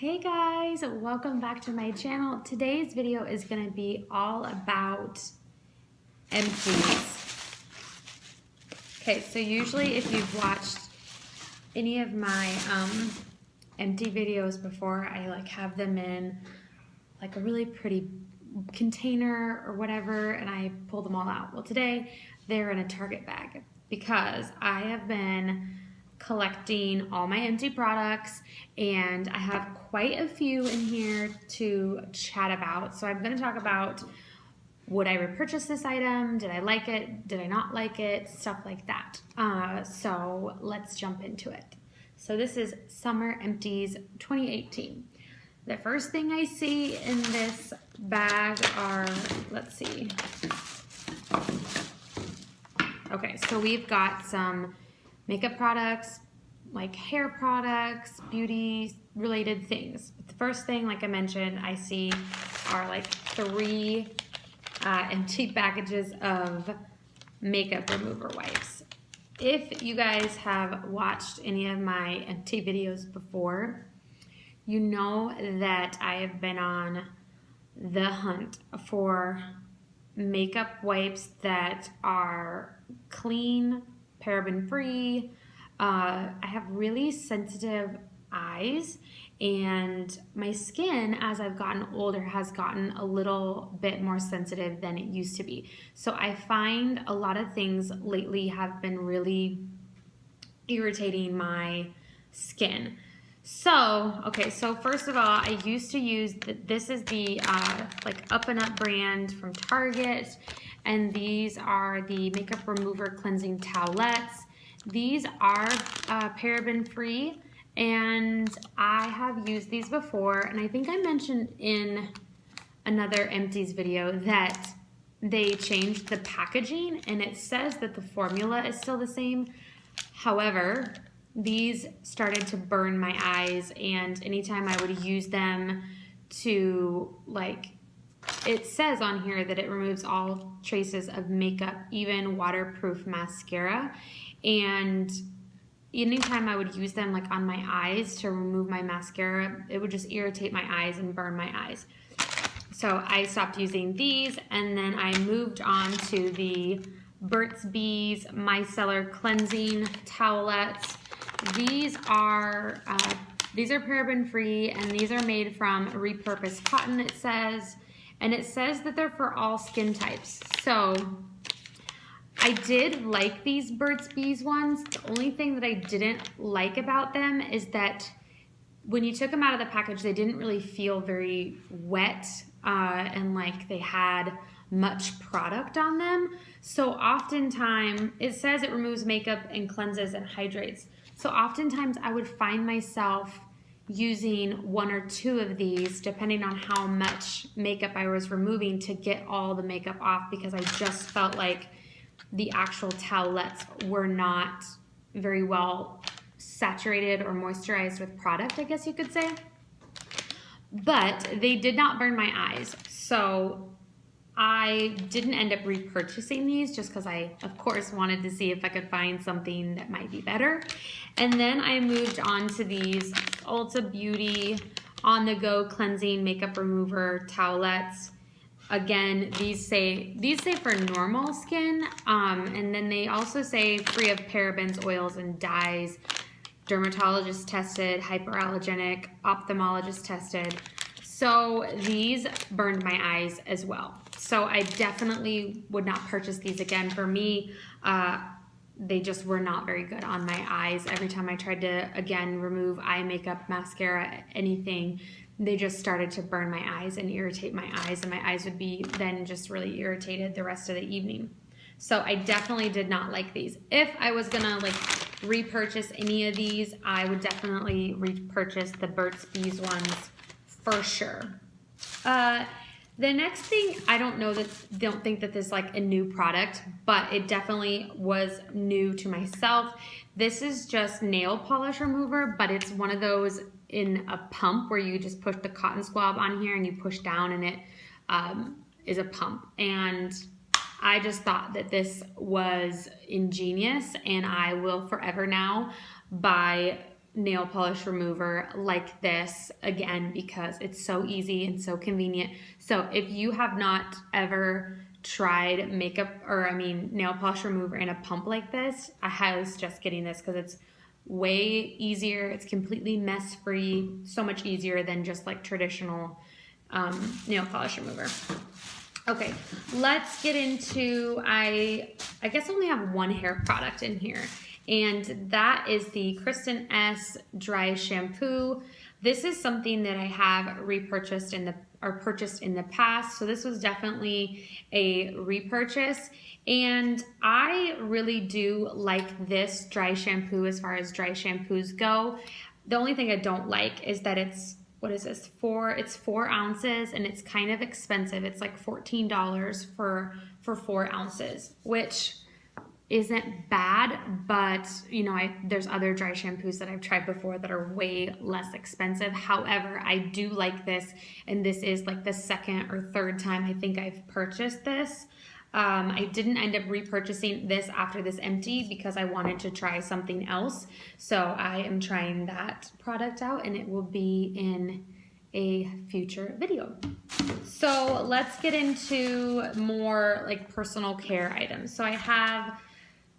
Hey guys, welcome back to my channel. Today's video is going to be all about empties. Okay, so usually if you've watched any of my empty videos before, I have them in like a really pretty container or whatever, and I pull them all out. Well, today they're in a Target bag because I have been collecting all my empty products and I have quite a few in here to chat about. So I'm going to talk about, would I repurchase this item? Did I like it? Did I not like it? Stuff like that. So let's jump into it. So this is Summer Empties 2018. The first thing I see in this bag are, let's see. Okay, so we've got some makeup products, like hair products, beauty related things. But the first thing, like I mentioned, I see are like 3 empty packages of makeup remover wipes. If you guys have watched any of my empty videos before, you know that I have been on the hunt for makeup wipes that are clean, paraben-free. I have really sensitive eyes, and my skin, as I've gotten older, has gotten a little bit more sensitive than it used to be. So I find a lot of things lately have been really irritating my skin. So, okay, so first of all, I used to use, this is the like Up and Up brand from Target, and these are the makeup remover cleansing towelettes. These are paraben free, and I have used these before, and I think I mentioned in another empties video that they changed the packaging, and it says that the formula is still the same. However, these started to burn my eyes, and anytime I would use them to, like, it says on here that it removes all traces of makeup, even waterproof mascara, and anytime I would use them like on my eyes to remove my mascara, it would just irritate my eyes and burn my eyes. So I stopped using these, and then I moved on to the Burt's Bees Micellar Cleansing Towelettes. These are paraben free, and these are made from repurposed cotton, it says, and it says that they're for all skin types. So I did like these Burt's Bees ones. The only thing that I didn't like about them is that when you took them out of the package, they didn't really feel very wet and like they had much product on them. So oftentimes, it says it removes makeup and cleanses and hydrates. So oftentimes I would find myself using 1 or 2 of these depending on how much makeup I was removing to get all the makeup off, because I just felt like the actual towelettes were not very well saturated or moisturized with product, I guess you could say. But they did not burn my eyes. So I didn't end up repurchasing these just because I, of course, wanted to see if I could find something that might be better. And then I moved on to these Ulta Beauty on-the-go cleansing makeup remover towelettes. Again, these say for normal skin, and then they also say free of parabens, oils, and dyes, dermatologist tested, hyperallergenic, ophthalmologist tested. So these burned my eyes as well. So I definitely would not purchase these again. For me, they just were not very good on my eyes. Every time I tried to, again, remove eye makeup, mascara, anything, they just started to burn my eyes and irritate my eyes, and my eyes would be then just really irritated the rest of the evening. So I definitely did not like these. If I was gonna like repurchase any of these, I would definitely repurchase the Burt's Bees ones for sure. The next thing, I don't think that this is like a new product, but it definitely was new to myself. This is just nail polish remover, but it's one of those in a pump where you just push the cotton swab on here and you push down, and it is a pump. And I just thought that this was ingenious, and I will forever now buy nail polish remover like this, again, because it's so easy and so convenient. So if you have not ever tried nail polish remover in a pump like this, I highly suggest getting this because it's way easier. It's completely mess free, so much easier than just like traditional nail polish remover. Okay, let's get into, I guess I only have one hair product in here, and that is the Kristen S Dry Shampoo. This is something that I have purchased in the past, so this was definitely a repurchase, and I really do like this dry shampoo as far as dry shampoos go. The only thing I don't like is that it's, what is this, it's 4 ounces, and it's kind of expensive. It's like $14 for 4 ounces, which isn't bad, but you know, there's other dry shampoos that I've tried before that are way less expensive. However, I do like this, and this is like the second or third time I think I've purchased this. I didn't end up repurchasing this after this empty because I wanted to try something else. So I am trying that product out, and it will be in a future video. So let's get into more like personal care items. So I have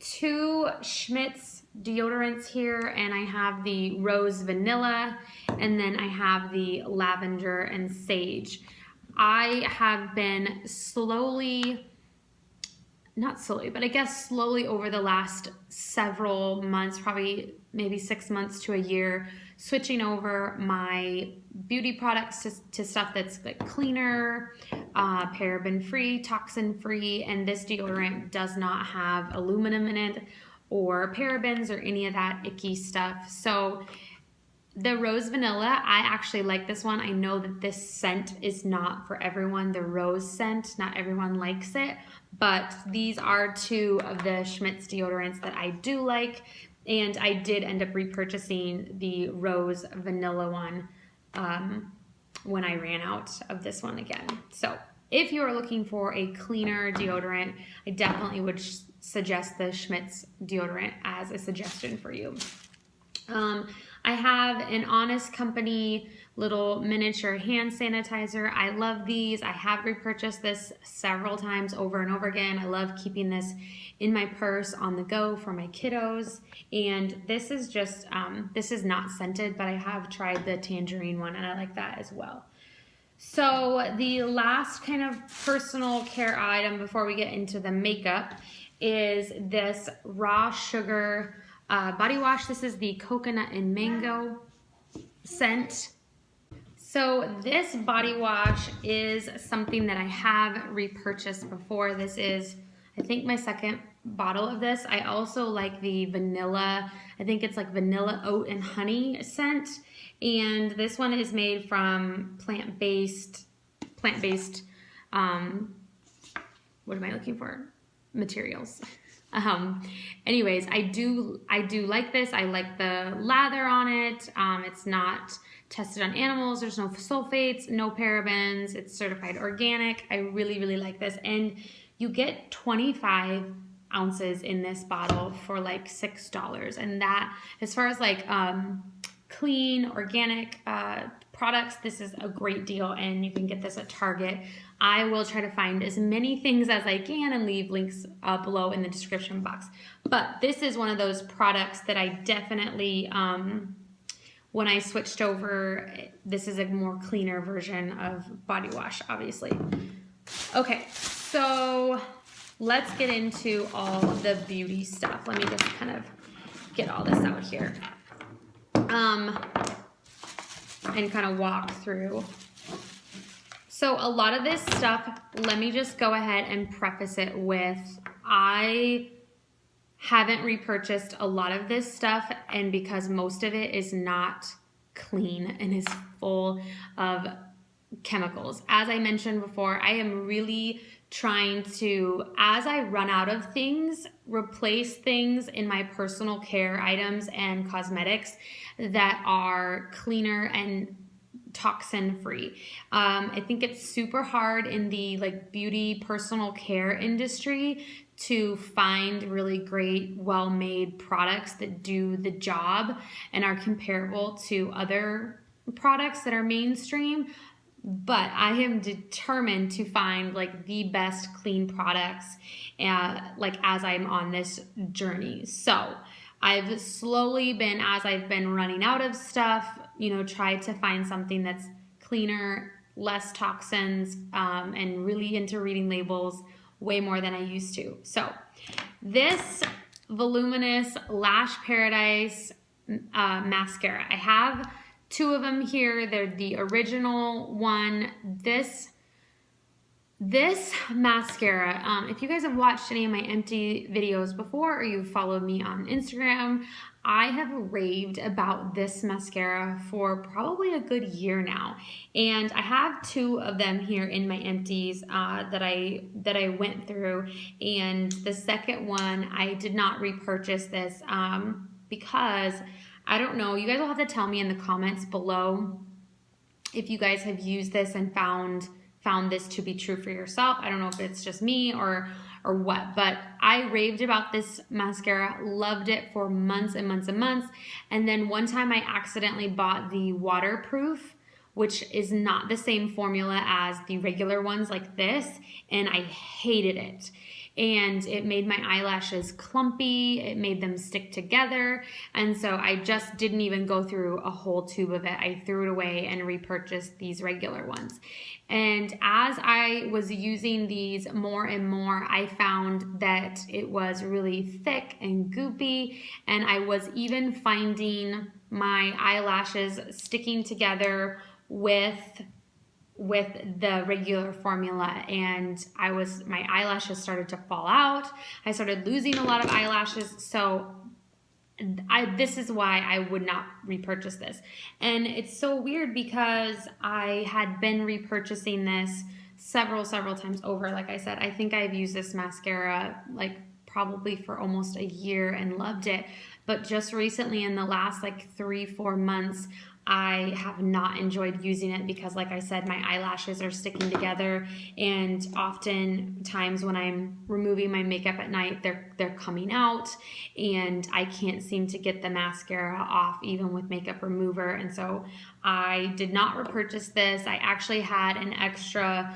2 Schmidt's deodorants here, and I have the Rose Vanilla, and then I have the Lavender and Sage. I have been not slowly, but I guess slowly over the last several months, probably maybe 6 months to a year, switching over my beauty products to stuff that's like cleaner, paraben free, toxin free, and this deodorant does not have aluminum in it or parabens or any of that icky stuff. So the Rose Vanilla, I actually like this one. I know that this scent is not for everyone, the rose scent, not everyone likes it, but these are 2 of the Schmidt's deodorants that I do like, and I did end up repurchasing the Rose Vanilla one when I ran out of this one again. So if you are looking for a cleaner deodorant, I definitely would suggest the Schmidt's deodorant as a suggestion for you. I have an Honest Company little miniature hand sanitizer. I love these. I have repurchased this several times over and over again. I love keeping this in my purse on the go for my kiddos. And this is just, this is not scented, but I have tried the tangerine one, and I like that as well. So the last kind of personal care item before we get into the makeup is this Raw Sugar body wash. This is the coconut and mango scent. So this body wash is something that I have repurchased before. This is, I think, my second bottle of this. I also like the vanilla, I think it's like vanilla oat and honey scent. And this one is made from plant-based, what am I looking for? Materials. Anyways, I do like this. I like the lather on it. It's not tested on animals. There's no sulfates, no parabens. It's certified organic. I really, really like this. And you get 25 ounces in this bottle for like $6. And that, as far as like clean, organic products, this is a great deal, and you can get this at Target. I will try to find as many things as I can and leave links below in the description box. But this is one of those products that I definitely, when I switched over, this is a more cleaner version of body wash, obviously. Okay, so let's get into all the beauty stuff. Let me just kind of get all this out here. And kind of walk through. So a lot of this stuff, let me just go ahead and preface it with, I haven't repurchased a lot of this stuff, and because most of it is not clean and is full of chemicals. As I mentioned before, I am really trying to, as I run out of things, replace things in my personal care items and cosmetics that are cleaner and toxin free. I think it's super hard in the like beauty personal care industry to find really great, well-made products that do the job and are comparable to other products that are mainstream. But I am determined to find like the best clean products, like as I'm on this journey. So I've slowly been, as I've been running out of stuff, you know, tried to find something that's cleaner, less toxins, and really into reading labels way more than I used to. So this Voluminous Lash Paradise mascara, I have two of them here. They're the original one. This mascara, if you guys have watched any of my empty videos before, or you've followed me on Instagram, I have raved about this mascara for probably a good year now. And I have two of them here in my empties that I went through. And the second one, I did not repurchase this because I don't know. You guys will have to tell me in the comments below if you guys have used this and found this to be true for yourself. I don't know if it's just me or what, but I raved about this mascara, loved it for months and months and months. And then one time I accidentally bought the waterproof, which is not the same formula as the regular ones like this, and I hated it. And it made my eyelashes clumpy, it made them stick together, and so I just didn't even go through a whole tube of it. I threw it away and repurchased these regular ones. And as I was using these more and more, I found that it was really thick and goopy, and I was even finding my eyelashes sticking together with the regular formula, and my eyelashes started to fall out. I started losing a lot of eyelashes, so this is why I would not repurchase this. And it's so weird because I had been repurchasing this several times over. Like I said, I think I've used this mascara like probably for almost a year and loved it. But just recently, in the last like 3-4 months, I have not enjoyed using it because, like I said, my eyelashes are sticking together, and oftentimes when I'm removing my makeup at night, they're coming out, and I can't seem to get the mascara off even with makeup remover. And so I did not repurchase this. I actually had an extra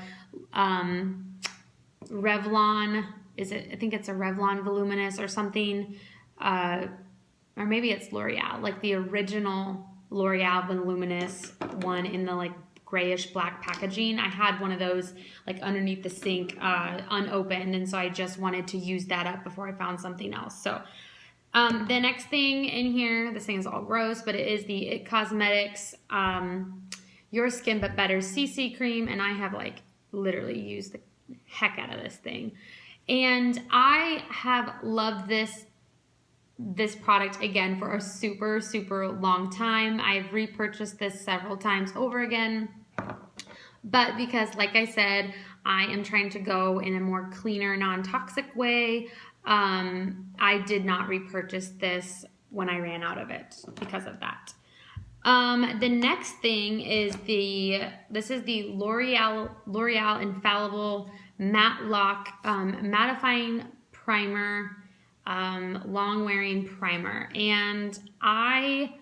Revlon, I think it's a Revlon Voluminous or something, or maybe it's L'Oreal, like the original L'Oreal Voluminous one in the like grayish black packaging. I had one of those like underneath the sink unopened, and so I just wanted to use that up before I found something else. So the next thing in here, this thing is all gross, but it is the IT Cosmetics Your Skin But Better CC Cream, and I have like literally used the heck out of this thing. And I have loved this product again for a super long time. I've repurchased this several times over again, but because, like I said, I am trying to go in a more cleaner, non-toxic way, I did not repurchase this when I ran out of it because of that. The next thing is this is the L'Oreal Infallible Matte Lock Mattifying Primer, long wearing primer. And I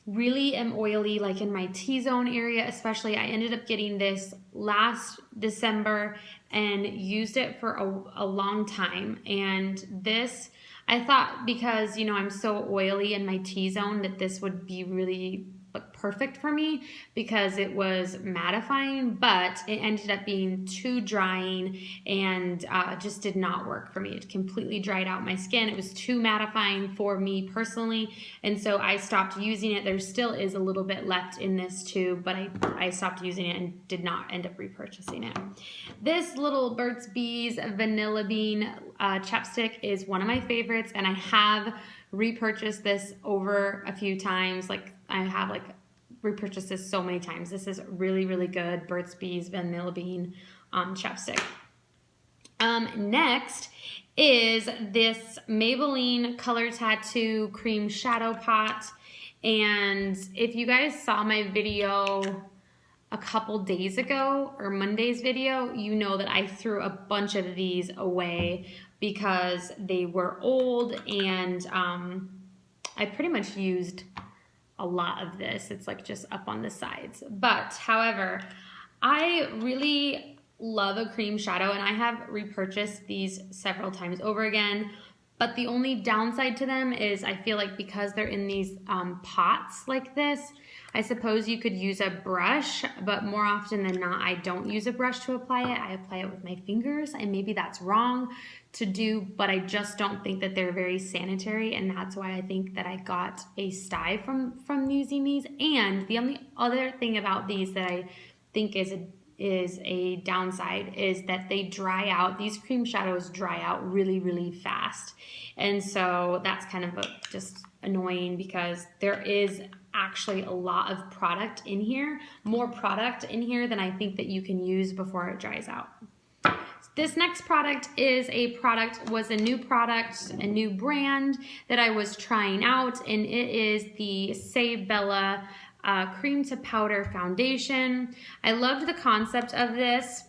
really am oily, like in my T-zone area especially. I ended up getting this last December and used it for a long time. And this, I thought, because, you know, I'm so oily in my T-zone, that this would be really perfect for me because it was mattifying, but it ended up being too drying and just did not work for me. It completely dried out my skin. It was too mattifying for me personally, and so I stopped using it. There still is a little bit left in this tube, but I stopped using it and did not end up repurchasing it. This little Burt's Bees Vanilla Bean chapstick is one of my favorites, and I have repurchased this over a few times. Like, I have like repurchased this so many times. This is really good Burt's Bees Vanilla Bean chapstick. Next is this Maybelline Color Tattoo Cream Shadow Pot. And if you guys saw my video a couple days ago, or Monday's video, you know that I threw a bunch of these away because they were old, and I pretty much used a lot of this. It's like just up on the sides. But however, I really love a cream shadow, and I have repurchased these several times over again. But the only downside to them is I feel like because they're in these pots like this, I suppose you could use a brush, but more often than not, I don't use a brush to apply it. I apply it with my fingers, and maybe that's wrong to do, but I just don't think that they're very sanitary, and that's why I think that I got a sty from using these. And the only other thing about these that I think is a downside is that they dry out. These cream shadows dry out really, really fast. And so that's kind of just annoying because there is actually a lot of product in here, more product in here than I think that you can use before it dries out. This next product was a new product, a new brand that I was trying out, and it is the Shea Bella cream to powder foundation. I loved the concept of this.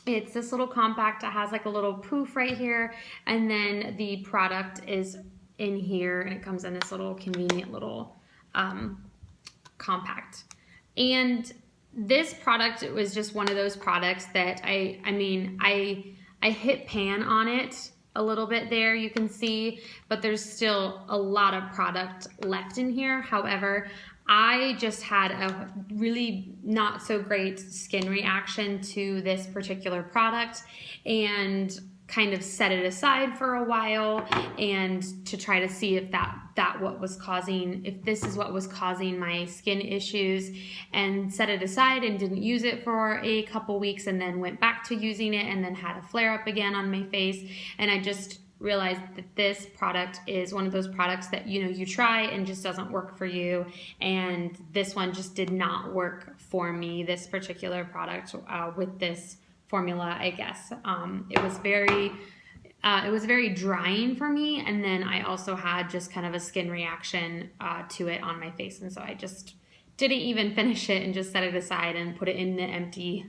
It's this little compact. It has like a little poof right here, and then the product is in here, and it comes in this little convenient little compact. And this product, it was just one of those products that I hit pan on it a little bit there, you can see, but there's still a lot of product left in here. However, I just had a really not so great skin reaction to this particular product and kind of set it aside for a while and to try to see if if this is what was causing my skin issues, and set it aside and didn't use it for a couple weeks, and then went back to using it and then had a flare up again on my face. And I just realized that this product is one of those products that, you know, you try and just doesn't work for you, and this one just did not work for me, this particular product with this formula, I guess. It was very drying for me, and then I also had just kind of a skin reaction to it on my face, and so I just didn't even finish it and just set it aside and put it in the empty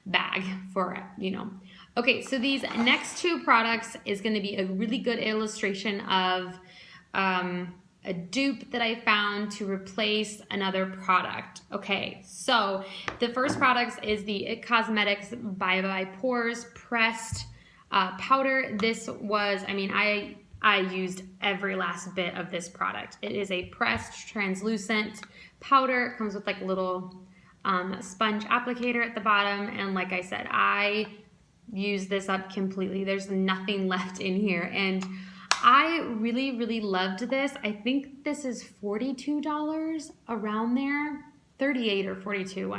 bag for, you know. Okay, so these next two products is going to be a really good illustration of a dupe that I found to replace another product. Okay, so the first product is the IT Cosmetics by Pores pressed powder. This was, I used every last bit of this product. It is a pressed translucent powder. It comes with like a little sponge applicator at the bottom, and like I said, I used this up completely. There's nothing left in here, and I really, really loved this. I think this is $42 around there, 38 or 42.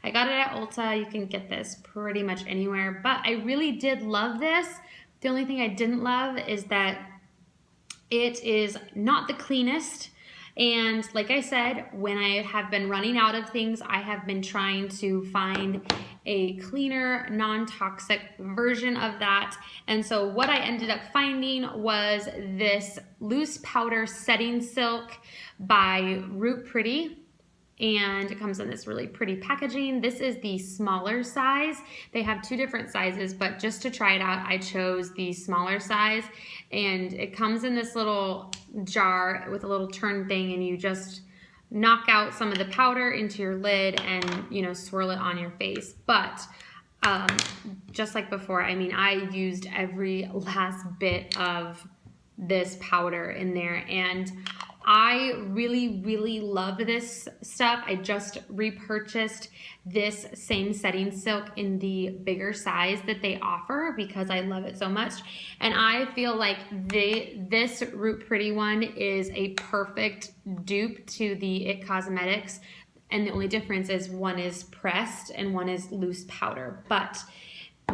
I got it at Ulta. You can get this pretty much anywhere, but I really did love this. The only thing I didn't love is that it is not the cleanest. And like I said, when I have been running out of things, I have been trying to find a cleaner, non-toxic version of that. And so what I ended up finding was this loose powder setting silk by Root Pretty. And it comes in this really pretty packaging. This is the smaller size. They have two different sizes, but just to try it out, I chose the smaller size. And it comes in this little jar with a little turn thing, and you just knock out some of the powder into your lid and, you know, swirl it on your face. But just like before, I used every last bit of this powder in there, and I really, really love this stuff. I just repurchased this same setting silk in the bigger size that they offer because I love it so much. And I feel like this Root Pretty one is a perfect dupe to the IT Cosmetics. And the only difference is one is pressed and one is loose powder. But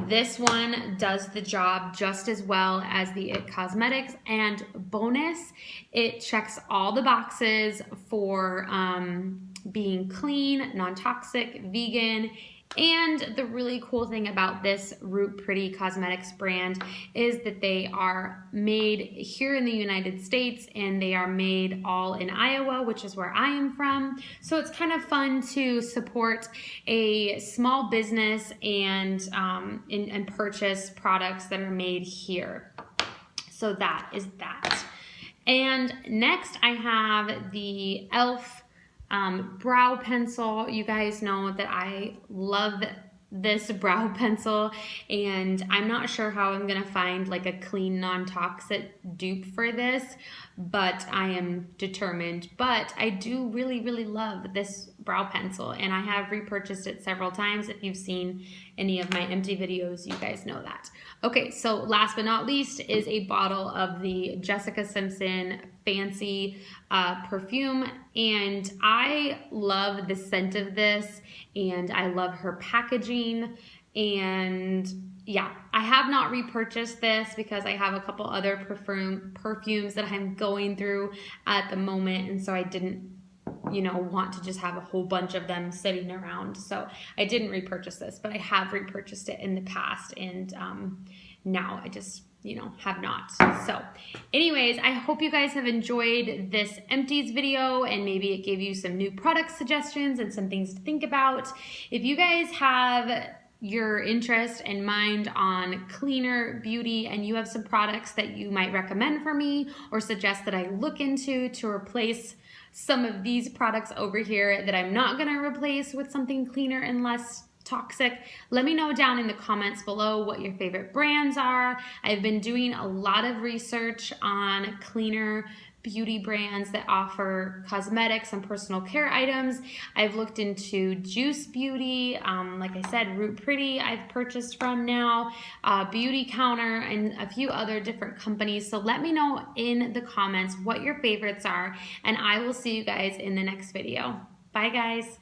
this one does the job just as well as the IT Cosmetics, and bonus, it checks all the boxes for being clean, non-toxic, vegan. And the really cool thing about this Root Pretty Cosmetics brand is that they are made here in the United States, and they are made all in Iowa, which is where I am from. So it's kind of fun to support a small business and purchase products that are made here. So that is that. And next I have the e.l.f. brow pencil. You guys know that I love this brow pencil, and I'm not sure how I'm gonna find like a clean, non-toxic dupe for this, but I am determined. But I do really love this brow pencil, and I have repurchased it several times. If you've seen any of my empty videos, you guys know that. Okay, so last but not least is a bottle of the Jessica Simpson Fancy perfume, and I love the scent of this, and I love her packaging. And yeah, I have not repurchased this because I have a couple other perfumes that I'm going through at the moment, and so I didn't, you know, want to just have a whole bunch of them sitting around. So I didn't repurchase this, but I have repurchased it in the past, and now I just, you know, have not. So anyways, I hope you guys have enjoyed this empties video, and maybe it gave you some new product suggestions and some things to think about. If you guys have your interest and mind on cleaner beauty, and you have some products that you might recommend for me or suggest that I look into to replace some of these products over here that I'm not gonna replace with something cleaner and less toxic, let me know down in the comments below what your favorite brands are. I've been doing a lot of research on cleaner beauty brands that offer cosmetics and personal care items. I've looked into Juice Beauty, like I said, Root Pretty I've purchased from now, Beauty Counter, and a few other different companies. So let me know in the comments what your favorites are, and I will see you guys in the next video. Bye guys.